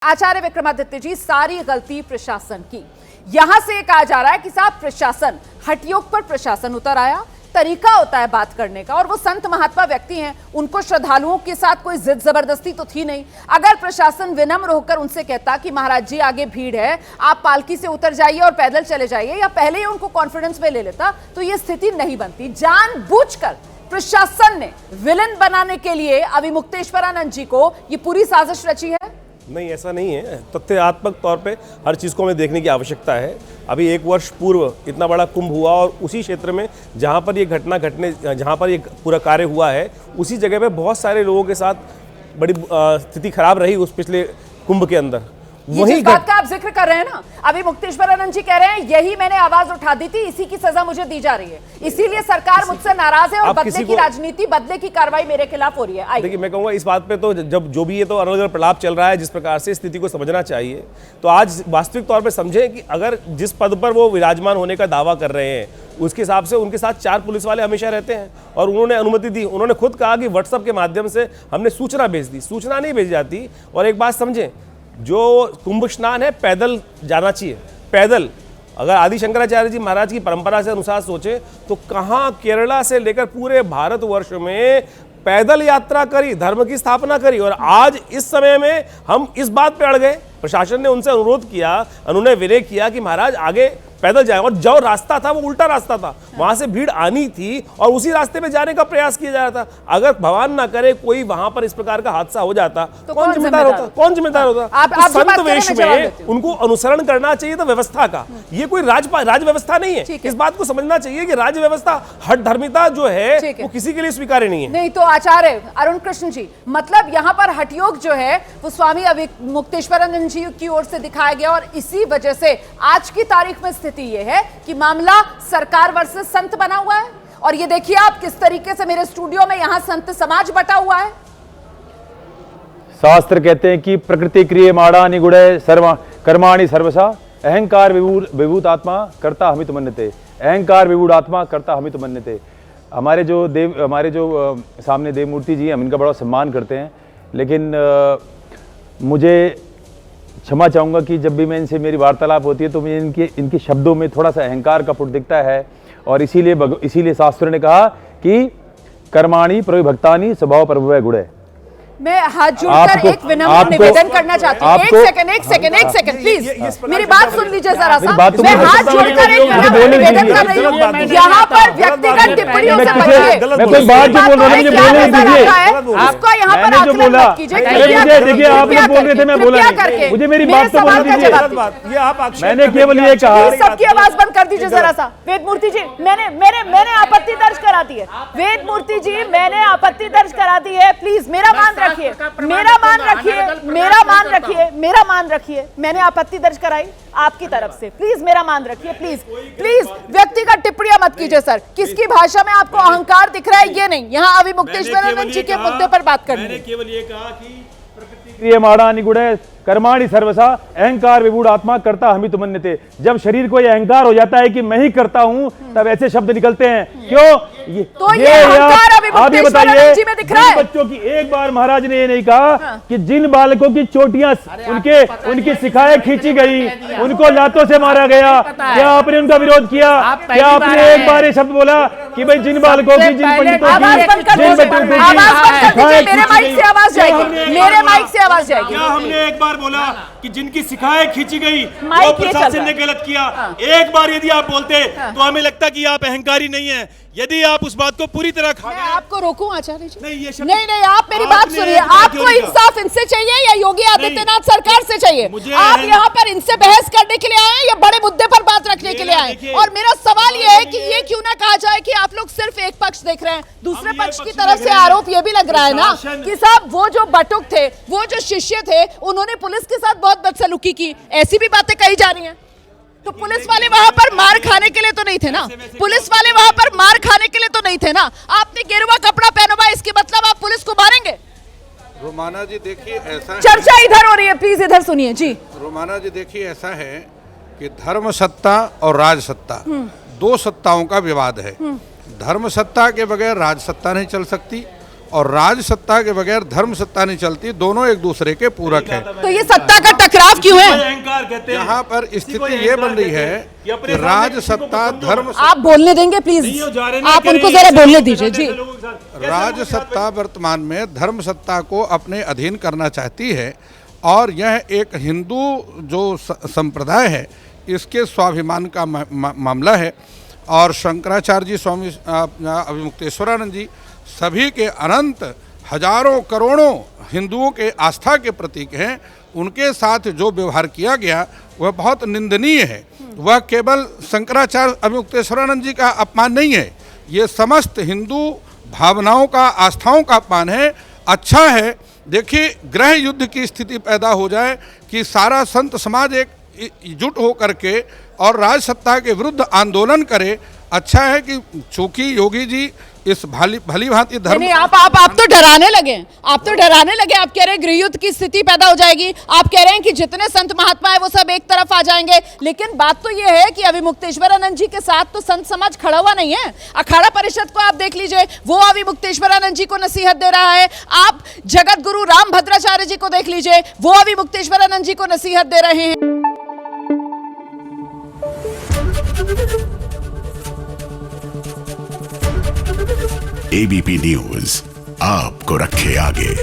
आचार्य विक्रमादित्य जी, सारी गलती प्रशासन की। यहां से कहा जा रहा है कि साहब प्रशासन, हठयोग पर प्रशासन उतर आया। तरीका होता है बात करने का, और वो संत महात्मा व्यक्ति हैं, उनको श्रद्धालुओं के साथ कोई जिद जबरदस्ती तो थी नहीं। अगर प्रशासन विनम्र होकर उनसे कहता कि महाराज जी आगे भीड़ है, आप पालकी से उतर जाइए और पैदल चले जाइए, या पहले ही उनको कॉन्फिडेंस में ले लेता, तो ये स्थिति नहीं बनती। जानबूझकर प्रशासन ने विलन बनाने के लिए अभिमुक्तेश्वरानंद जी को ये पूरी साजिश रची है। नहीं, ऐसा नहीं है। तथ्यात्मक तौर पे हर चीज़ को हमें देखने की आवश्यकता है। अभी 1 वर्ष पूर्व इतना बड़ा कुंभ हुआ, और उसी क्षेत्र में जहाँ पर ये घटना जहाँ पर ये पूरा कार्य हुआ है, उसी जगह पे बहुत सारे लोगों के साथ बड़ी स्थिति खराब रही उस पिछले कुंभ के अंदर। वही बात का आप जिक्र कर रहे हैं ना, अभी मुक्तेश्वरानंद जी कह रहे हैं यही मैंने आवाज उठा दी थी, इसी की सजा मुझे दी जा रही है, इसीलिए सरकार मुझसे नाराज है और बदले की राजनीति, बदले की कार्रवाई मेरे खिलाफ हो रही है। देखिए, मैं कहूँगा इस बात पे तो जब जो भी ये तो अलग अलग प्रलाप चल रहा है, जिस प्रकार से स्थिति को समझना चाहिए, तो आज वास्तविक तौर पर समझें कि अगर जिस पद पर वो विराजमान होने का दावा कर रहे हैं, उसके हिसाब से उनके साथ 4 पुलिस वाले हमेशा रहते हैं, और उन्होंने अनुमति दी। उन्होंने खुद कहा कि व्हाट्सएप के माध्यम से हमने सूचना भेज दी। सूचना नहीं भेजी जाती। और एक बात समझें, जो कुंभ स्नान है पैदल जाना चाहिए, पैदल। अगर आदि शंकराचार्य जी महाराज की परंपरा से अनुसार सोचे तो कहाँ केरला से लेकर पूरे भारतवर्ष में पैदल यात्रा करी, धर्म की स्थापना करी, और आज इस समय में हम इस बात पे अड़ गए। प्रशासन ने उनसे अनुरोध किया, उन्होंने विनय किया कि महाराज आगे पैदल जाए, और जो रास्ता था वो उल्टा रास्ता था, वहां से भीड़ आनी थी और उसी रास्ते पे जाने का प्रयास किया जा रहा था। अगर भगवान ना करे कोई वहां पर इस प्रकार का हादसा हो जाता तो कौन जिम्मेदार होता? कौन जिम्मेदार होता? तो संत वेश में उनको अनुसरण करना चाहिए था व्यवस्था का। ये कोई राज व्यवस्था नहीं है। इस बात को समझना चाहिए कि राज्य व्यवस्था, हठ धर्मिता जो है वो किसी के लिए स्वीकार्य नहीं है। नहीं तो आचार्य अरुण कृष्ण जी, मतलब यहाँ पर हठयोग जो है वो स्वामी मुक्तेश्वरानंद जी की ओर से दिखाया गया, और इसी वजह से आज की तारीख में स्थिति ये है कि मामला सरकार वर्सेस संत बना हुआ है। और ये देखिए आप किस तरीके से मेरे स्टूडियो में यहां संत समाज बटा हुआ है। शास्त्र कहते हैं कि प्रकृति क्रियमाणा निगुणे सर्व कर्माणि सर्वसा अहंकार विभूत आत्मा कर्ता हमित मन्यते। अहंकार विभूत आत्मा कर्ता हमित मन्यते। हमारे जो सामने देवमूर्ति जी, हम इनका बड़ा सम्मान करते हैं, लेकिन मुझे क्षमा चाहूँगा कि जब भी मैं इनसे मेरी वार्तालाप होती है तो मुझे इनके शब्दों में थोड़ा सा अहंकार का पुट दिखता है। और इसीलिए शास्त्र ने कहा कि कर्माणि प्रविभक्तानि स्वभाव प्रभुवे गुणे। मैं हाथ जोड़कर एक विनम्र निवेदन करना चाहती हूँ। एक सेकंड प्लीज, मेरी बात सुन लीजिए जरा सा। मैं हाथ जोड़कर एक विनम्र निवेदन कर रही हूँ, यहाँ पर व्यक्तिगत टिप्पणियों से बचिए। मैं कोई बात जो बोल रहा हूँ मुझे बोलने दीजिए। उसको यहाँ पर आकलन मत कीजिए। देखिए, आप लोग बोल रहे थे, मैं बोला नहीं, मुझे मेरी बात तो बोलने दीजिए। मैंने केवल ये कहा, सबकी आवाज बंद कर दीजिए जरा सा। वेदमूर्ति जी, मैंने आपत्ति दर्ज करा दी है। वेदमूर्ति जी, मैंने आपत्ति दर्ज करा दी है। प्लीज मेरा मान रखिए, मेरा मान रखिए। मैंने आपत्ति दर्ज कराई आपकी तरफ से, प्लीज मेरा मान रखिए। प्लीज व्यक्तिगत टिप्पणियां मत कीजिए सर। किसकी भाषा में आपको अहंकार दिख रहा है ये नहीं, यहाँ अभी मुक्तेश्वरानंद जी के मुद्दे पर बात करनी है। मैंने केवल ये कहा कि क्रियमाणा निगुणे कर्माणि सर्वसा अहंकार विभूत आत्मा कर्ता हमित मन्यते। जब शरीर को यह अहंकार हो जाता है कि मैं ही करता हूं, तब ऐसे शब्द निकलते हैं। क्यों? ये आप ये बताइए, बच्चों की एक बार महाराज ने ये नहीं कहा कि जिन बालकों की चोटियां उनकी शिखाएं खींची गई, उनको लातों से मारा गया, क्या आपने उनका विरोध किया? क्या आपने एक बार ये शब्द बोला कि भाई जिन बालकों की, जिन पंडितों की, जिन बच्चों की, मेरे माइक से आवाज जाएगी। हमने एक बार बोला कि जिनकी शिकायत खींची गई वो प्रशासन ने गलत किया? एक बार यदि आप बोलते तो हमें लगता कि आप अहंकारी नहीं है। यदि आप उस बात को पूरी तरह खा गए। आपको रोकूं आचार्य जी? नहीं, आप मेरी बात सुनिए। आपको इंसाफ इनसे चाहिए या योगी आदित्यनाथ सरकार से चाहिए? आप यहाँ पर इनसे बहस करने के लिए आए हैं या बड़े मुद्दे पर बात रखने के लिए आए? और मेरा सवाल ये है कि ये क्यों ना कहा जाए कि आप लोग सिर्फ एक पक्ष देख रहे हैं, दूसरे पक्ष की तरफ से आरोप ये भी लग रहा है ना कि साहब वो जो बटुक थे, वो जो शिष्य थे, उन्होंने पुलिस के साथ बहुत बदसलूकी की, ऐसी भी बातें कही जा रही हैं। तो पुलिस वाले वहां पर मार खाने के लिए तो नहीं थे ना? पुलिस वाले वहां पर मार खाने के लिए तो नहीं थे ना? आपने गेरुआ कपड़ा पहना हुआ, इसके मतलब आप पुलिस को मारेंगे? रोमाना जी देखिए, ऐसा चर्चा इधर हो रही है, प्लीज इधर सुनिए जी। रोमाना जी देखिए, ऐसा है कि धर्म सत्ता और राज सत्ता, 2 सत्ताओं का विवाद है। धर्म सत्ता के बगैर राज सत्ता नहीं चल सकती, और राज सत्ता के बगैर धर्म सत्ता नहीं चलती, दोनों एक दूसरे के पूरक हैं। तो ये सत्ता का टकराव क्यों है? अहंकार कहते हैं। यहाँ पर स्थिति ये बन रही है कि राज सत्ता धर्म आप बोलने देंगे प्लीज, आप उनको जरा बोलने दीजिए जी। राज सत्ता वर्तमान में धर्म सत्ता को अपने अधीन करना चाहती है और यह एक हिंदू जो संप्रदाय है इसके स्वाभिमान का मामला है। और शंकराचार्य जी, स्वामी अभिमुक्तेश्वरानंद जी सभी के अनंत हजारों करोड़ों हिंदुओं के आस्था के प्रतीक हैं। उनके साथ जो व्यवहार किया गया वह बहुत निंदनीय है। वह केवल शंकराचार्य अभिमुक्तेश्वरानंद जी का अपमान नहीं है, ये समस्त हिंदू भावनाओं का, आस्थाओं का अपमान है। अच्छा है, देखिए गृह युद्ध की स्थिति पैदा हो जाए कि सारा संत समाज एक एकजुट हो करके और राज सत्ता के विरुद्ध आंदोलन करे। अच्छा है कि चूंकि योगी जी इस भली भांति धर्म नहीं, आप तो डराने लगे, आप तो डराने लगे। आप कह रहे हैं गृह युद्ध की स्थिति पैदा हो जाएगी, आप कह रहे हैं कि जितने संत महात्मा है वो सब एक तरफ आ जाएंगे। लेकिन बात तो ये है कि अभिमुक्तेश्वरानंद जी के साथ तो संत समाज खड़ा हुआ नहीं है। अखाड़ा परिषद को आप देख लीजिए, वो अभिमुक्तेश्वरानंद जी को नसीहत दे रहा है। आप जगत गुरु राम भद्राचार्य जी को देख लीजिए, वो अभिमुक्तेश्वरानंद जी को नसीहत दे रहे हैं। एबीपी न्यूज आपको रखे आगे।